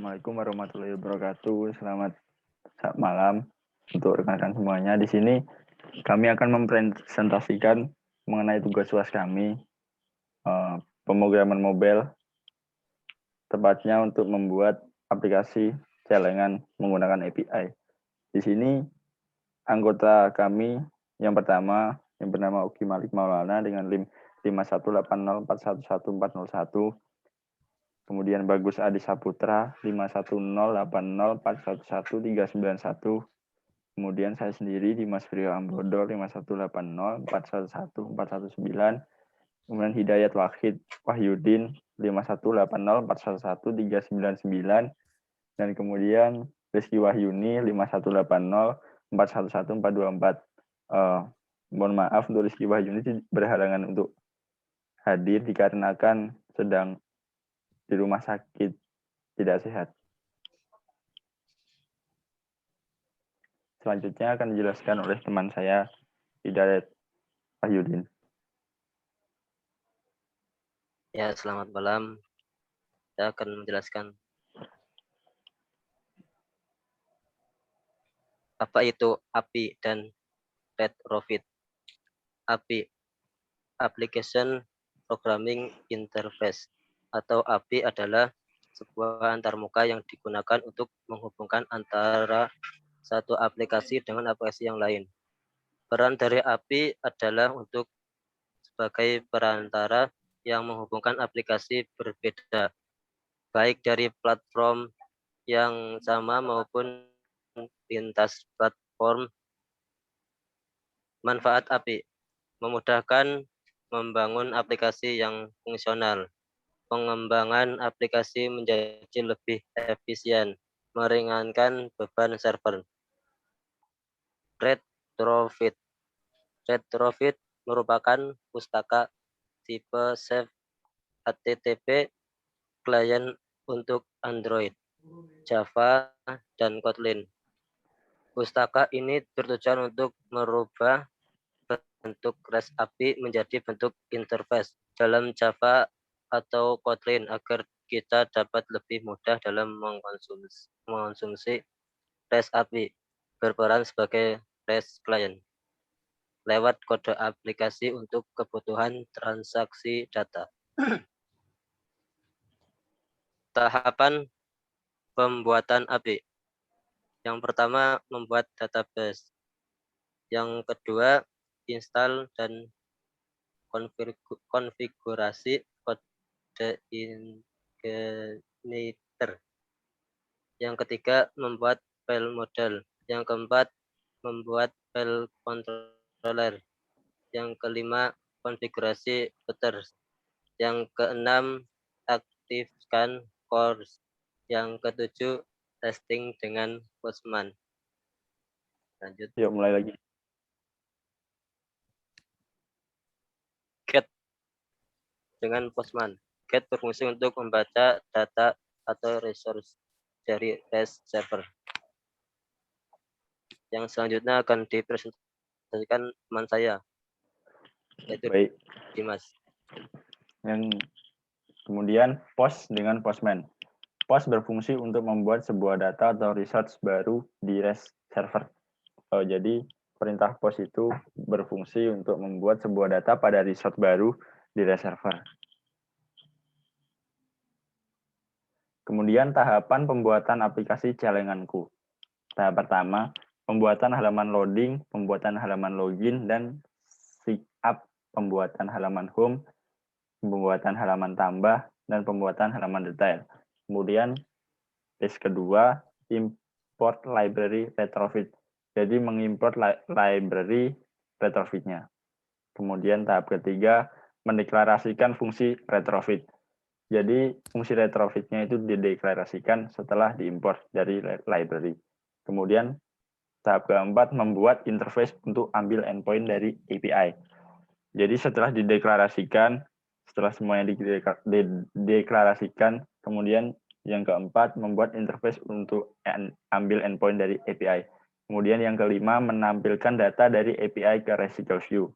Assalamualaikum warahmatullahi wabarakatuh. Selamat malam untuk rekan-rekan semuanya. Di sini kami akan mempresentasikan mengenai tugas UAS kami, pemrograman mobile, tepatnya untuk membuat aplikasi celengan menggunakan API. Di sini anggota kami yang pertama yang bernama Uki Malik Maulana dengan NIM 51804111401. Kemudian Bagus Adi Saputra 51080411391. Kemudian saya sendiri Dimas Priyo Ambodo 51804111419. Kemudian Hidayat Wahyudin 51804111399. Dan kemudian Rizky Wahyuni 51804111424. Mohon maaf untuk Rizky Wahyuni berhalangan untuk hadir dikarenakan sedang di rumah sakit tidak sehat. Selanjutnya akan dijelaskan oleh teman saya, Hidayat Wahyudin. Ya, selamat malam. Saya akan menjelaskan apa itu API dan retrofit. API, Application Programming Interface, atau API adalah sebuah antarmuka yang digunakan untuk menghubungkan antara satu aplikasi dengan aplikasi yang lain. Peran dari API adalah untuk sebagai perantara yang menghubungkan aplikasi berbeda, baik dari platform yang sama maupun lintas platform. Manfaat API: memudahkan membangun aplikasi yang fungsional, pengembangan aplikasi menjadi lebih efisien, meringankan beban server. Retrofit. Retrofit merupakan pustaka tipe Safe HTTP client untuk Android, Java, dan Kotlin. Pustaka ini bertujuan untuk merubah bentuk REST API menjadi bentuk interface dalam Java atau Kotlin agar kita dapat lebih mudah dalam mengkonsumsi REST API, berperan sebagai REST client lewat kode aplikasi untuk kebutuhan transaksi data. Tahapan pembuatan API. Yang pertama, membuat database. Yang kedua, install dan konfigurasi kode igniter. Yang ketiga, membuat file model. Yang keempat, membuat file controller. Yang kelima, konfigurasi routers. Yang keenam, aktifkan CORS. Yang ketujuh, testing dengan Postman. Lanjut. Yuk, mulai lagi. Get dengan Postman. Get berfungsi untuk membaca data atau resource dari REST server. Yang selanjutnya akan dipresentasikan teman saya, yaitu Baik. Dimas. Yang kemudian Post dengan Postman. Post berfungsi untuk membuat sebuah data atau resource baru di REST server. Jadi perintah Post itu berfungsi untuk membuat sebuah data pada resource baru di REST server. Kemudian tahapan pembuatan aplikasi celenganku. Tahap pertama, pembuatan halaman loading, pembuatan halaman login, dan sign-up, pembuatan halaman home, pembuatan halaman tambah, dan pembuatan halaman detail. Kemudian, phase kedua, import library retrofit. Jadi mengimport library retrofitnya. Kemudian tahap ketiga, mendeklarasikan fungsi retrofit. Jadi fungsi retrofitnya itu dideklarasikan setelah diimport dari library. Kemudian tahap keempat, membuat interface untuk ambil endpoint dari API. Jadi setelah dideklarasikan, setelah semuanya dideklarasikan, kemudian yang keempat, membuat interface untuk ambil endpoint dari API. Kemudian yang kelima, menampilkan data dari API ke RESTful View.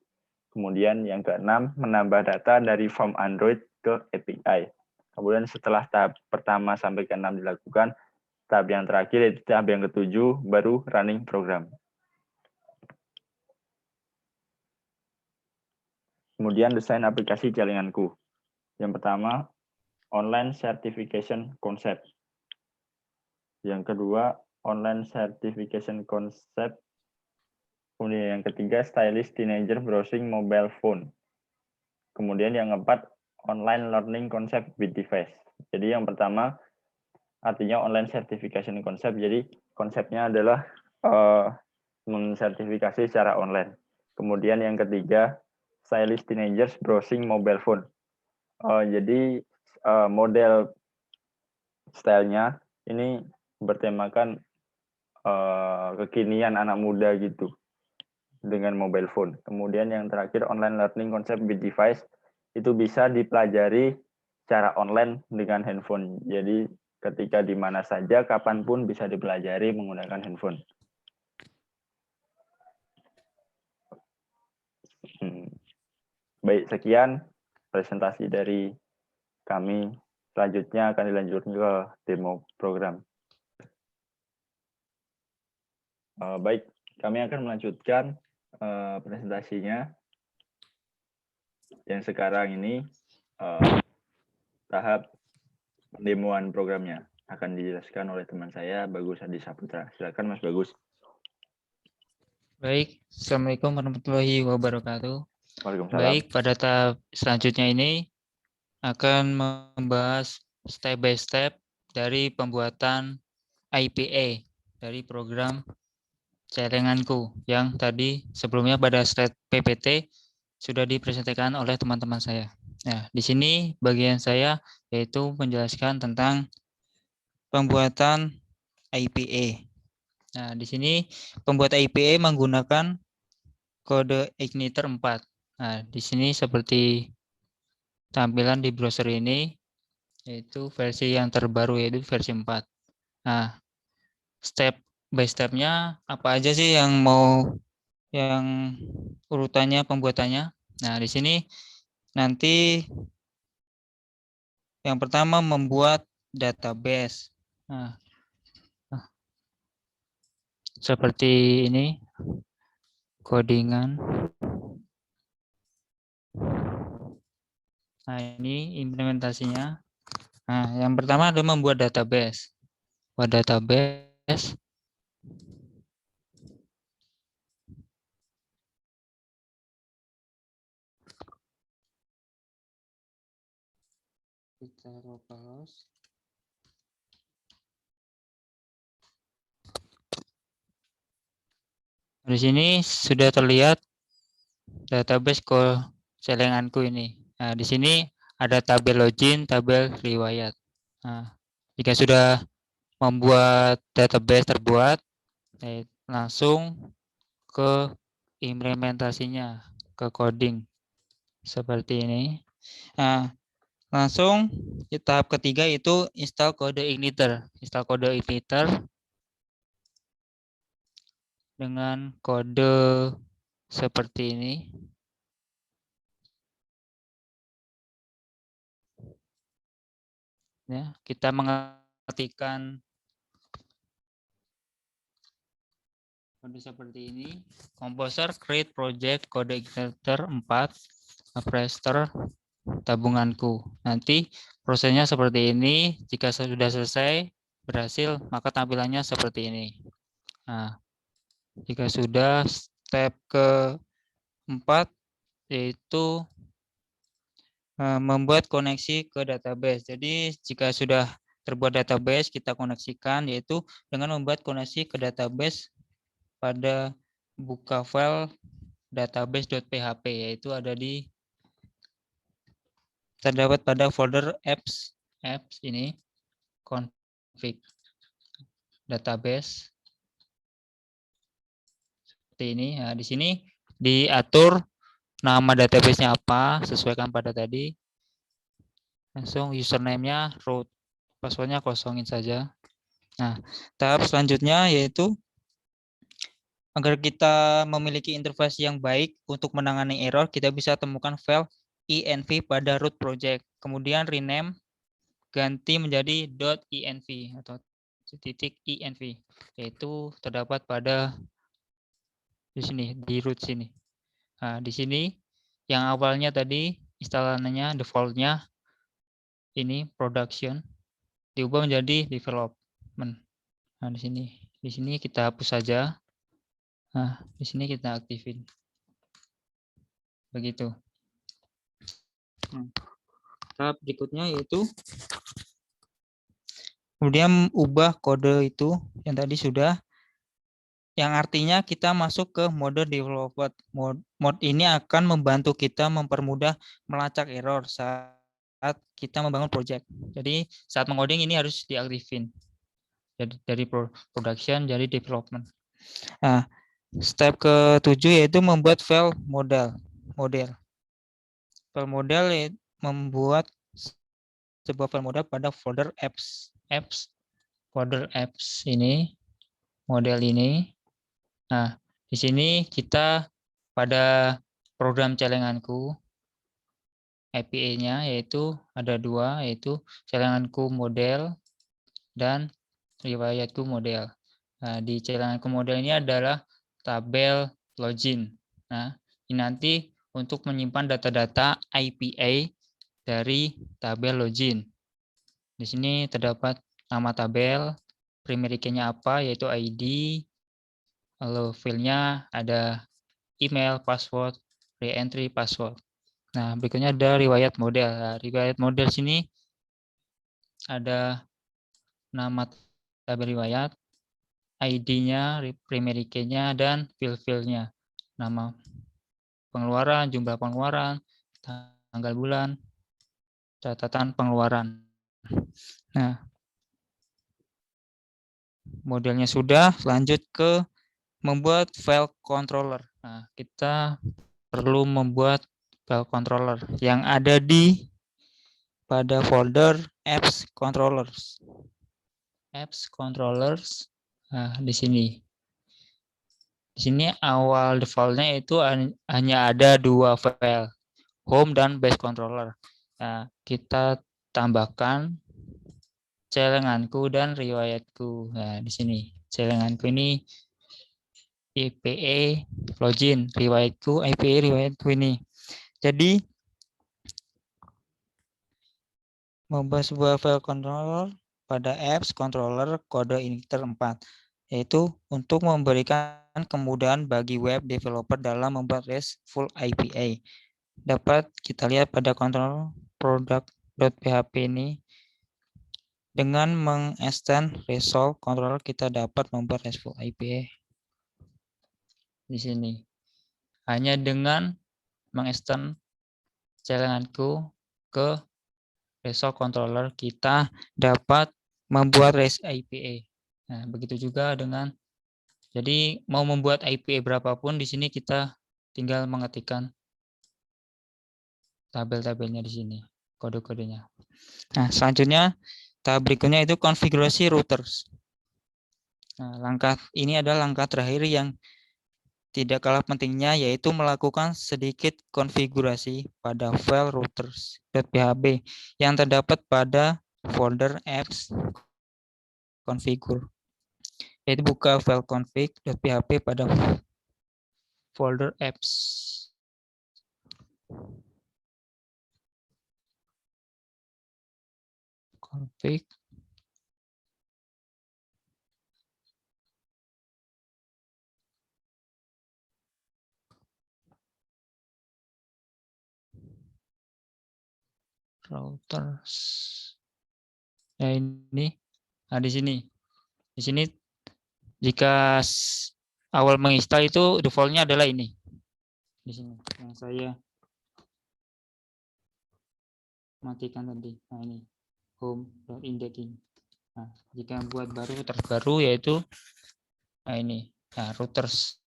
Kemudian yang keenam, menambah data dari form Android ke API. Kemudian setelah tahap pertama sampai ke-6 dilakukan, tahap yang terakhir yaitu tahap yang ke-7 baru running program. Kemudian desain aplikasi jaringanku. Yang pertama, online certification concept. Yang kedua, online certification concept. Kemudian yang ketiga, stylish teenager browsing mobile phone. Kemudian yang keempat, online learning concept with device. Jadi yang pertama, artinya online certification concept. Jadi konsepnya adalah mensertifikasi secara online. Kemudian yang ketiga, stylish teenagers browsing mobile phone. Jadi model stylenya ini bertemakan kekinian anak muda gitu dengan mobile phone. Kemudian yang terakhir, online learning concept with device, itu bisa dipelajari secara online dengan handphone. Jadi ketika di mana saja, kapanpun bisa dipelajari menggunakan handphone. Baik, sekian presentasi dari kami. Selanjutnya akan dilanjutkan ke demo program. Baik, kami akan melanjutkan presentasinya. Yang sekarang ini tahap pendemoan programnya akan dijelaskan oleh teman saya, Bagus Adi Saputra. Silakan Mas Bagus. Baik, Assalamualaikum warahmatullahi wabarakatuh. Waalaikumsalam. Baik, pada tahap selanjutnya ini akan membahas step by step dari pembuatan IPA dari program jaringanku yang tadi sebelumnya pada slide PPT sudah dipresentasikan oleh teman-teman saya. Nah, di sini bagian saya yaitu menjelaskan tentang pembuatan IPA. Nah, di sini pembuat IPA menggunakan kode igniter 4. Nah, di sini seperti tampilan di browser ini, yaitu versi yang terbaru, yaitu versi 4. Nah, step by step-nya apa aja sih yang urutannya pembuatannya. Nah, di sini nanti yang pertama membuat database. Nah, seperti ini codingan. Nah, ini implementasinya. Nah, yang pertama adalah membuat database. Buat database. Kita localhost. Di sini sudah terlihat database jaringanku ini. Nah, di sini ada tabel login, tabel riwayat. Nah, jika sudah membuat database terbuat, langsung ke implementasinya, ke coding seperti ini. Nah, langsung di tahap ketiga itu install kode igniter. Install kode igniter dengan kode seperti ini. Ya, kita mengetikkan kode seperti ini. Composer create project kode igniter 4 Prester tabunganku. Nanti prosesnya seperti ini. Jika sudah selesai berhasil, maka tampilannya seperti ini. Nah, jika sudah, step keempat yaitu membuat koneksi ke database. Jadi jika sudah terbuat database, kita koneksikan yaitu dengan membuat koneksi ke database pada buka file database.php, yaitu ada di terdapat pada folder apps ini config database seperti ini. Nah, di sini diatur nama database-nya apa, sesuaikan pada tadi. Langsung username-nya root, password-nya kosongin saja. Nah, tahap selanjutnya yaitu agar kita memiliki interface yang baik untuk menangani error, kita bisa temukan file env pada root project. Kemudian rename ganti menjadi .env atau .env, yaitu terdapat pada di sini, di root sini. Nah, di sini yang awalnya tadi instalannya defaultnya ini production diubah menjadi development. Nah, di sini kita hapus saja. Nah, di sini kita aktifin. Begitu. Tahap berikutnya yaitu kemudian ubah kode itu yang tadi sudah, yang artinya kita masuk ke mode developer. Mode ini akan membantu kita mempermudah melacak error saat kita membangun project. Jadi saat mengoding ini harus diaktifin. Jadi dari production jadi development. Nah, step ke-7 yaitu membuat file model. File model membuat sebuah file model pada folder apps. Folder apps ini, model ini. Nah, di sini kita pada program celenganku API-nya yaitu ada dua, yaitu celenganku model dan riwayatku model. Nah, di celenganku model ini adalah tabel login. Nah, ini nanti untuk menyimpan data-data IPA dari tabel login. Di sini terdapat nama tabel, primary key-nya apa, yaitu ID, lalu field-nya ada email, password, re-entry, password. Nah, berikutnya ada riwayat model. Nah, riwayat model sini ada nama tabel riwayat, ID-nya, primary key-nya, dan field-nya. Nama pengeluaran, jumlah pengeluaran, tanggal bulan, catatan pengeluaran. Nah, modelnya sudah, lanjut ke membuat file controller. Nah, kita perlu membuat file controller yang ada di pada folder apps controllers. Apps controllers. Nah, di sini. Di sini awal defaultnya itu hanya ada dua file, home dan base controller. Nah, kita tambahkan celenganku dan riwayatku. Nah, di sini celenganku ini IPA login, riwayatku IPA riwayatku ini. Jadi membuat sebuah file controller pada apps controller kode injector 4, yaitu untuk memberikan kemudahan bagi web developer dalam membuat RESTful IPA. Dapat kita lihat pada controller product.php ini. Dengan mengextend resolve controller kita dapat membuat RESTful IPA. Di sini hanya dengan mengextend celenganku ke resolve controller kita dapat membuat REST IPA. Nah, begitu juga dengan, jadi mau membuat IPA berapapun di sini kita tinggal mengetikkan tabel-tabelnya di sini, kode-kodenya. Nah, selanjutnya tahap berikutnya itu konfigurasi routers. Nah, langkah ini adalah langkah terakhir yang tidak kalah pentingnya, yaitu melakukan sedikit konfigurasi pada file routers.php yang terdapat pada folder apps configure. Yaitu buka file config.php pada folder apps. Config. Routers. Nah, ini. Nah, di sini. Di sini jika awal menginstal itu defaultnya adalah ini. Di sini yang saya matikan tadi. Nah, ini home.indexing. Nah, jika buat baru terbaru yaitu nah ini. Nah, routers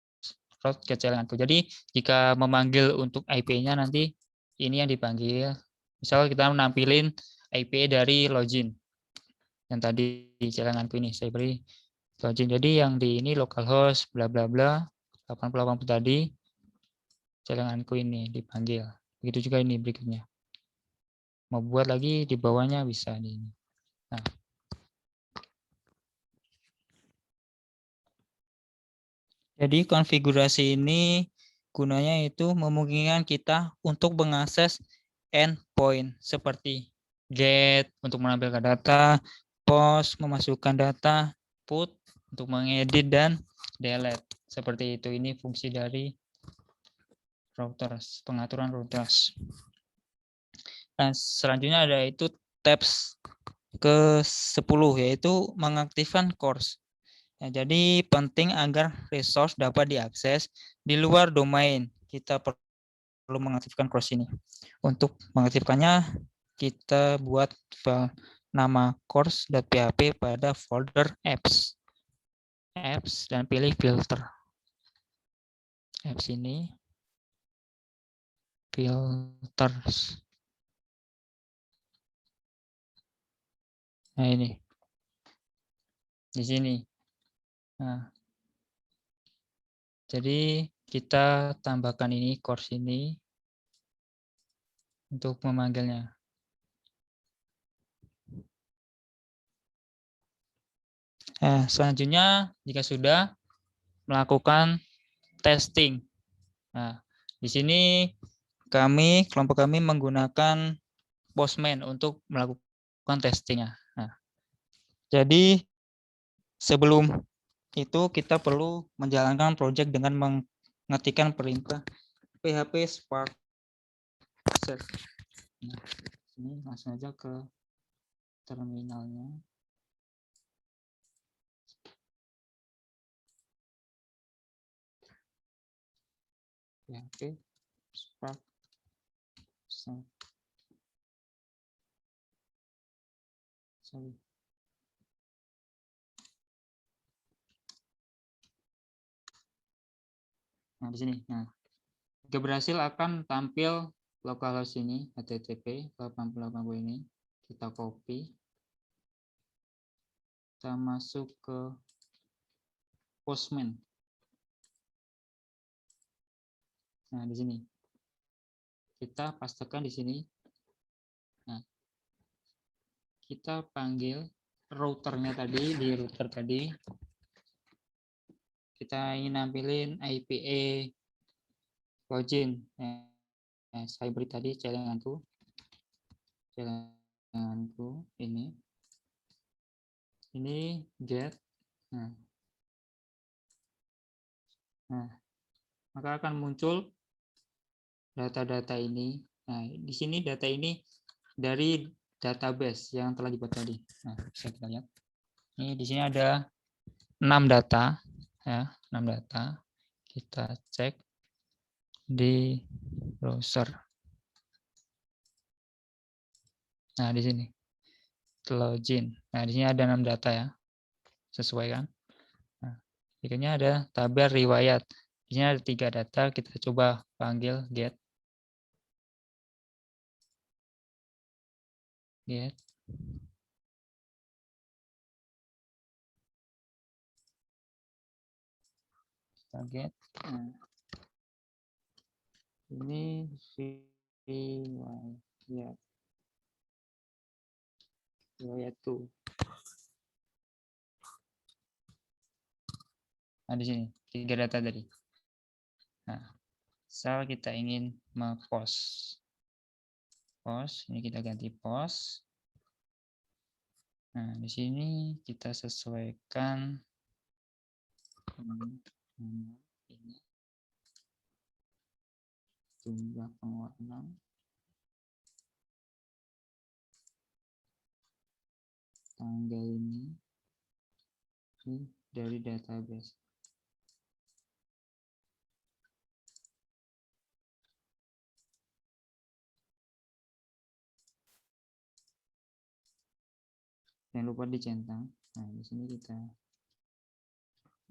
route ke celenganku. Jadi jika memanggil untuk IP-nya nanti ini yang dipanggil. Misal kita menampilin IP dari login. Yang tadi di celenganku ini saya beri login. Jadi yang di ini localhost bla bla bla 88 tadi celenganku ini dipanggil. Begitu juga ini berikutnya. Mau buat lagi di bawahnya bisa di ini. Nah, jadi konfigurasi ini gunanya itu memungkinkan kita untuk mengakses endpoint seperti get untuk menampilkan data, post memasukkan data, put untuk mengedit dan delete. Seperti itu, ini fungsi dari routers, pengaturan routers. Nah, selanjutnya ada itu tabs ke-10 yaitu mengaktifkan CORS. Nah, jadi penting agar resource dapat diakses di luar domain. Kita perlu mengaktifkan CORS ini. Untuk mengaktifkannya, kita buat file nama course.php pada folder apps. Apps dan pilih filter. Apps ini filters. Nah, ini. Di sini. Nah, jadi kita tambahkan ini course ini untuk memanggilnya. Nah, selanjutnya jika sudah melakukan testing. Nah, di sini kelompok kami menggunakan Postman untuk melakukan testingnya. Nah, jadi sebelum itu kita perlu menjalankan project dengan mengetikkan perintah php spark set. Nah, ini langsung aja ke terminalnya. PHP spark set. Sorry. Nah, di sini. Nah, jika berhasil akan tampil localhost ini http 8080 ini. Kita copy. Kita masuk ke Postman. Nah, di sini. Kita pastekan di sini. Nah, kita panggil routernya tadi, di router tadi. Kita ingin nampilin IPA login. Nah, saya beri tadi celenganku ini get. Nah, maka akan muncul data-data ini. Nah, di sini data ini dari database yang telah dibuat tadi. Nah, bisa kita lihat. Ini di sini ada 6 data, ya, 6 data. Kita cek di browser. Nah, di sini login. Nah, di sini ada 6 data ya. Sesuai kan? Nah, berikutnya ada tabel riwayat. Di sini ada 3 data, kita coba panggil get. Get. Kita get. Nah, ini riwayat tuh. Nah, di sini 3 data tadi. Nah, misal kita ingin post, ini kita ganti post. Nah, di sini kita sesuaikan ini jumlah pengeluaran, tanggal ini dari database. Jangan lupa dicentang. Nah, di sini kita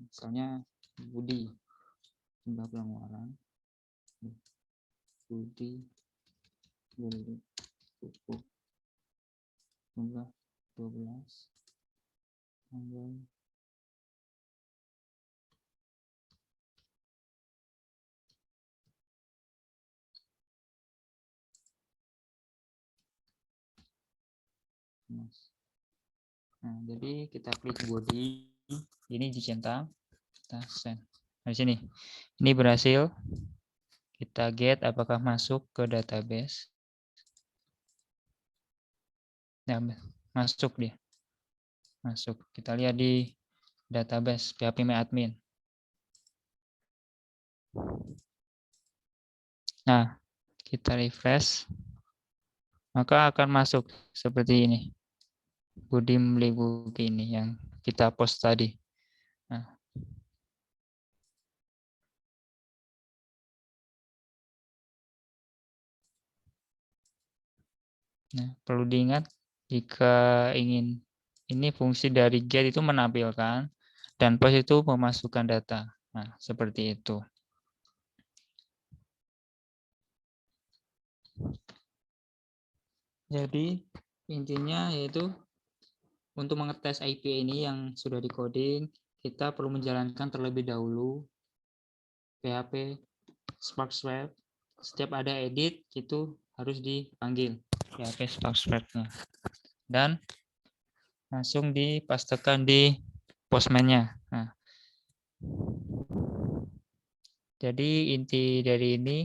misalnya Budi, jumlah pengeluaran Budi beli pupuk jumlah 12, tanggal Mas. Nah, jadi kita klik body, ini dicentang, kita send. Nah, di sini, ini berhasil. Kita get apakah masuk ke database. Nah, masuk dia. Masuk. Kita lihat di database phpMyAdmin. Nah, kita refresh. Maka akan masuk seperti ini. Budi membeli buku ini yang kita post tadi. Nah, perlu diingat jika ingin ini fungsi dari get itu menampilkan dan post itu memasukkan data. Nah, seperti itu. Jadi intinya yaitu untuk mengetes IP ini yang sudah di-coding, kita perlu menjalankan terlebih dahulu PHP Spark Swap. Setiap ada edit itu harus dipanggil PHP Spark Swap-nya. Dan langsung dipastekan di Postman-nya. Nah, jadi inti dari ini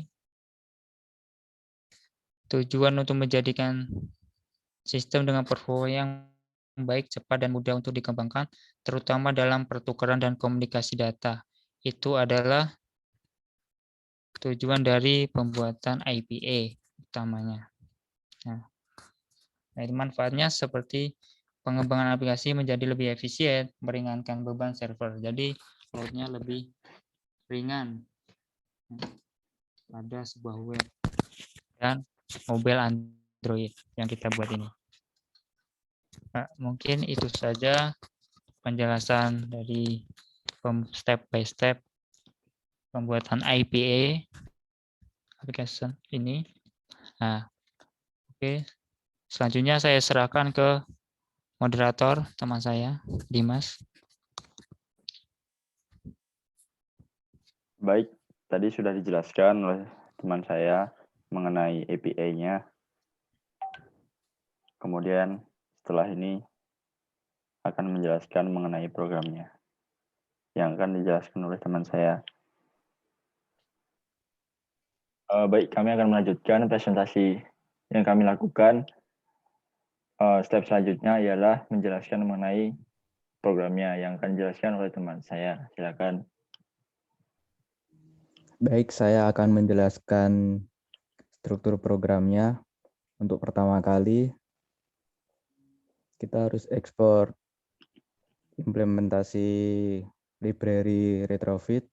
tujuan untuk menjadikan sistem dengan performa yang baik, cepat, dan mudah untuk dikembangkan, terutama dalam pertukaran dan komunikasi data. Itu adalah tujuan dari pembuatan IPA utamanya. Nah, manfaatnya seperti pengembangan aplikasi menjadi lebih efisien, meringankan beban server. Jadi load-nya lebih ringan pada sebuah web dan mobile Android yang kita buat ini. Nah, mungkin itu saja penjelasan dari step by step pembuatan IPA application ini. Nah, oke. Selanjutnya saya serahkan ke moderator teman saya, Dimas. Baik, tadi sudah dijelaskan oleh teman saya mengenai API-nya. Kemudian setelah ini akan menjelaskan mengenai programnya yang akan dijelaskan oleh teman saya. Baik, kami akan melanjutkan presentasi yang kami lakukan. Step selanjutnya ialah menjelaskan mengenai programnya yang akan dijelaskan oleh teman saya. Silakan. Baik, saya akan menjelaskan struktur programnya. Untuk pertama kali, kita harus ekspor implementasi library retrofit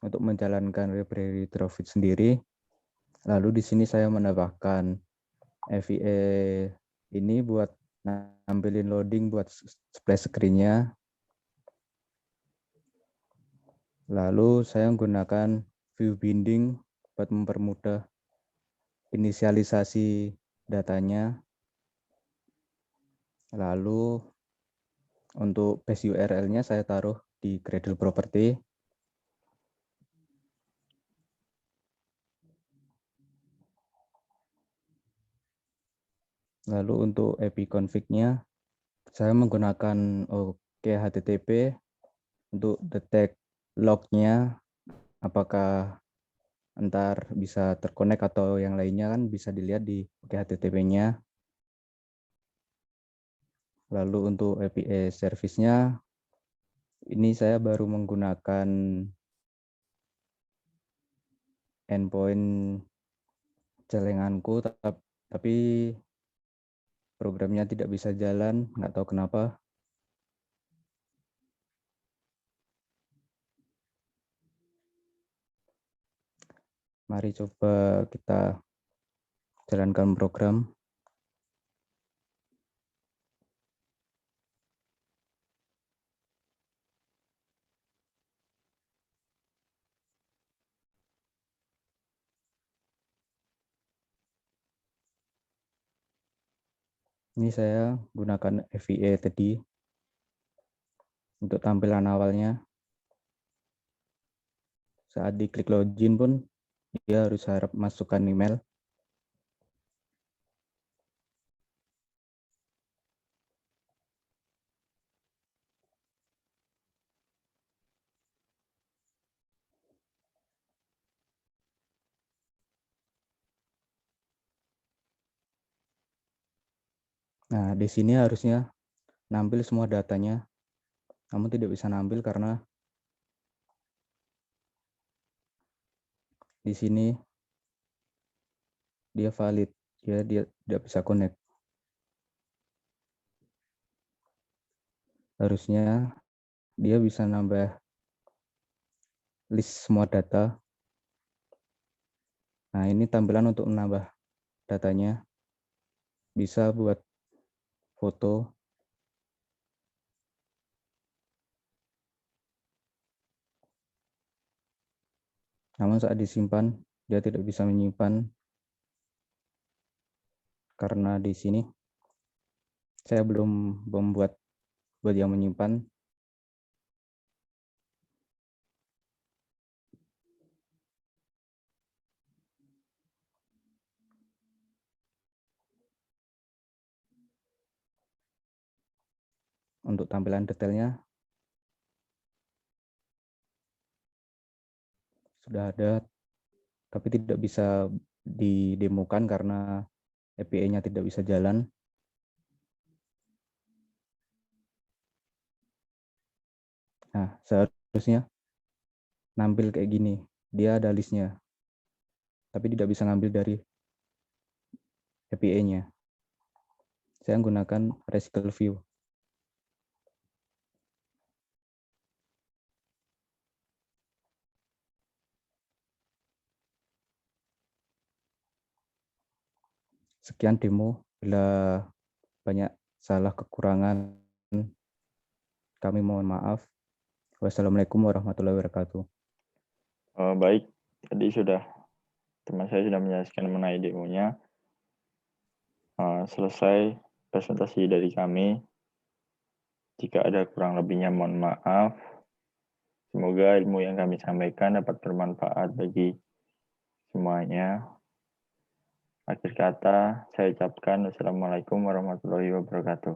untuk menjalankan library retrofit sendiri. Lalu di sini saya menambahkan FEA ini buat nampilin loading buat splash screen-nya. Lalu saya menggunakan view binding buat mempermudah inisialisasi datanya. Lalu untuk base URL-nya saya taruh di Gradle Property. Lalu untuk API config-nya saya menggunakan HTTP untuk detect log-nya apakah entar bisa terkonek atau yang lainnya kan bisa dilihat di HTTP-nya. Lalu untuk API service-nya ini saya baru menggunakan endpoint celenganku tapi programnya tidak bisa jalan, nggak tahu kenapa. Mari coba kita jalankan program. Ini saya gunakan FEA tadi untuk tampilan awalnya. Saat diklik login pun dia harus masukkan email. Nah, di sini harusnya nampil semua datanya, namun tidak bisa nampil karena di sini dia valid, dia tidak bisa connect. Harusnya dia bisa nambah list semua data. Nah, ini tampilan untuk menambah datanya. Bisa buat foto. Namun saat disimpan, dia tidak bisa menyimpan karena di sini saya belum membuat buat yang menyimpan. Untuk tampilan detailnya sudah ada, tapi tidak bisa didemokan karena API-nya tidak bisa jalan. Nah, seharusnya nampil kayak gini. Dia ada listnya, tapi tidak bisa ngambil dari API-nya. Saya menggunakan RESTful View. Sekian demo. Bila banyak salah kekurangan, kami mohon maaf. Wassalamualaikum warahmatullahi wabarakatuh. Baik, tadi teman saya sudah menjelaskan mengenai demonya. Selesai presentasi dari kami. Jika ada kurang lebihnya mohon maaf. Semoga ilmu yang kami sampaikan dapat bermanfaat bagi semuanya. Akhir kata, saya ucapkan wassalamualaikum warahmatullahi wabarakatuh.